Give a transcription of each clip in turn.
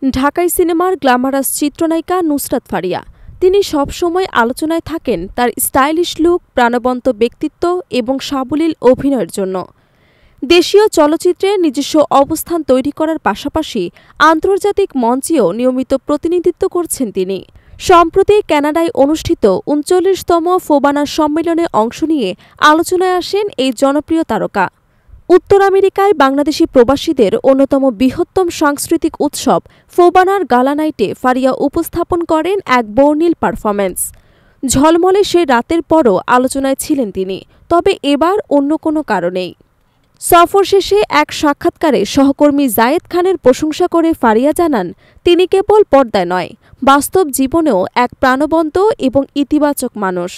ঢাকাই সিনেমার গ্ল্যামারাস চিত্রনায়িকা নুসরাত ফারিয়া। তিনি সবসময় আলোচনায় থাকেন তার স্টাইলিশ লুক, প্রাণবন্ত ব্যক্তিত্ব এবং সাবলীল অভিনয়ের জন্য। দেশীয় চলচ্চিত্রে নিজস্ব অবস্থান তৈরি করার পাশাপাশি আন্তর্জাতিক মঞ্চেও নিয়মিত প্রতিনিধিত্ব করছেন তিনি। সম্প্রতি কানাডায় অনুষ্ঠিত ৩৯তম ফোবানা সম্মেলনে অংশ নিয়ে আলোচনায় আসেন এই জনপ্রিয় তারকা। উত্তর আমেরিকায় বাংলাদেশি প্রবাসীদের অন্যতম বৃহত্তম সাংস্কৃতিক উৎসব ফোবানার গালা নাইটে ফারিয়া উপস্থাপন করেন এক বর্ণিল পারফরম্যান্স। ঝলমলে সে রাতের পরও আলোচনায় ছিলেন তিনি, তবে এবার অন্য কোনো কারণেই। সফর শেষে এক সাক্ষাৎকারে সহকর্মী জায়েদ খানের প্রশংসা করে ফারিয়া জানান, তিনি কেবল পর্দায় নয়, বাস্তব জীবনেও এক প্রাণবন্ত এবং ইতিবাচক মানুষ।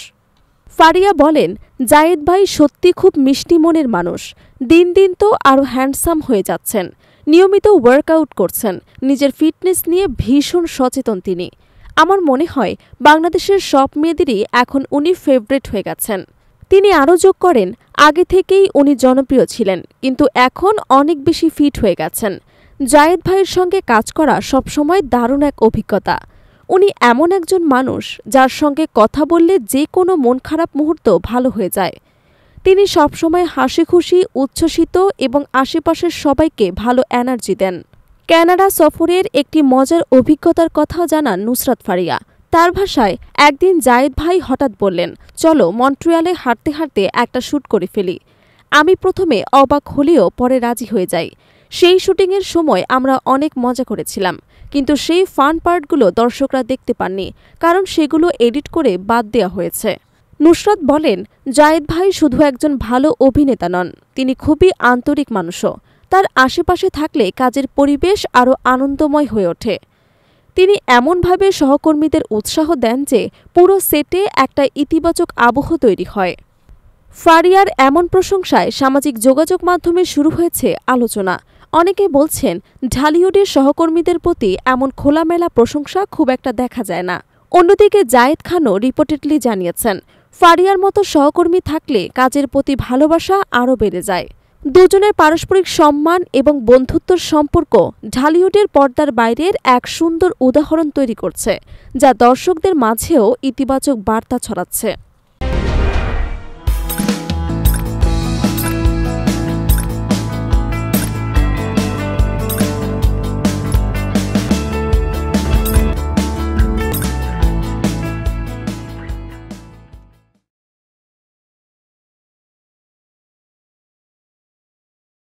ফারিয়া বলেন, জায়েদ ভাই সত্যি খুব মিষ্টি মনের মানুষ। দিন দিন তো আরও হ্যান্ডসাম হয়ে যাচ্ছেন। নিয়মিত ওয়ার্কআউট করছেন। নিজের ফিটনেস নিয়ে ভীষণ সচেতন তিনি। আমার মনে হয় বাংলাদেশের সব মেয়েদেরই এখন উনি ফেভারিট হয়ে গেছেন। তিনি আরও যোগ করেন, আগে থেকেই উনি জনপ্রিয় ছিলেন, কিন্তু এখন অনেক বেশি ফিট হয়ে গেছেন। জায়েদ ভাইয়ের সঙ্গে কাজ করা সবসময় দারুণ এক অভিজ্ঞতা। উনি এমন একজন মানুষ যার সঙ্গে কথা বললে যে কোনো মন খারাপ মুহূর্ত ভালো হয়ে যায়। তিনি সবসময় হাসিখুশি, উচ্ছ্বসিত এবং আশেপাশের সবাইকে ভালো এনার্জি দেন। কানাডা সফরের একটি মজার অভিজ্ঞতার কথাও জানান নুসরাত ফারিয়া। তার ভাষায়, একদিন জায়েদ ভাই হঠাৎ বললেন, চলো মন্ট্রিয়ালে হাঁটতে হাঁটতে একটা শ্যুট করে ফেলি। আমি প্রথমে অবাক হলেও পরে রাজি হয়ে যাই। সেই শুটিংয়ের সময় আমরা অনেক মজা করেছিলাম, কিন্তু সেই ফান পার্টগুলো দর্শকরা দেখতে পাননি, কারণ সেগুলো এডিট করে বাদ দেওয়া হয়েছে। নুসরাত বলেন, জায়েদ ভাই শুধু একজন ভালো অভিনেতা নন, তিনি খুবই আন্তরিক মানুষও। তার আশেপাশে থাকলে কাজের পরিবেশ আরও আনন্দময় হয়ে ওঠে। তিনি এমনভাবে সহকর্মীদের উৎসাহ দেন যে পুরো সেটে একটা ইতিবাচক আবহ তৈরি হয়। ফারিয়ার এমন প্রশংসায় সামাজিক যোগাযোগ মাধ্যমে শুরু হয়েছে আলোচনা। অনেকে বলছেন, ঢালিউডের সহকর্মীদের প্রতি এমন খোলামেলা প্রশংসা খুব একটা দেখা যায় না। অন্যদিকে জায়েদ খানও রিপোর্টেডলি জানিয়েছেন, ফারিয়ার মতো সহকর্মী থাকলে কাজের প্রতি ভালোবাসা আরও বেড়ে যায়। দুজনের পারস্পরিক সম্মান এবং বন্ধুত্বর সম্পর্ক ঢালিউডের পর্দার বাইরের এক সুন্দর উদাহরণ তৈরি করছে, যা দর্শকদের মাঝেও ইতিবাচক বার্তা ছড়াচ্ছে।